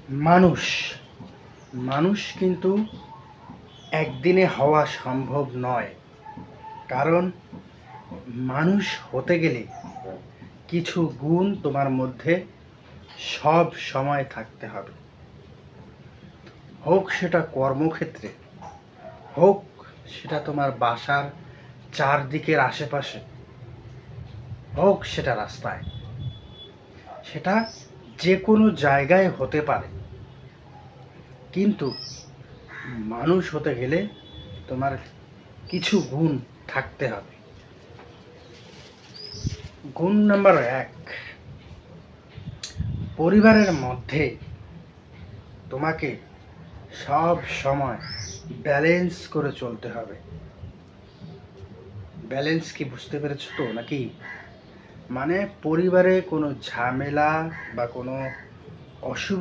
মানুষ মানুষ কিন্তু একদিনে হওয়া সম্ভব নয়। কারণ মানুষ হতে গেলে কিছু গুণ তোমার মধ্যে সব সময় থাকতে হবে। হোক সেটা কর্মক্ষেত্রে, হোক সেটা তোমার বাসার চারদিকের আশেপাশে, হোক সেটা রাস্তায়, সেটা যে কোনো জায়গায় হতে পারে। কিন্তু মানুষ হতে গেলে তোমার কিছু গুণ থাকতে হবে। গুণ নাম্বার 1, পরিবারের মধ্যে তোমাকে সব সময় ব্যালেন্স করে চলতে হবে। ব্যালেন্স কি বুঝতে পেরেছো তো নাকি? মানে পরিবারে কোনো ঝামেলা বা কোনো অসুবিধা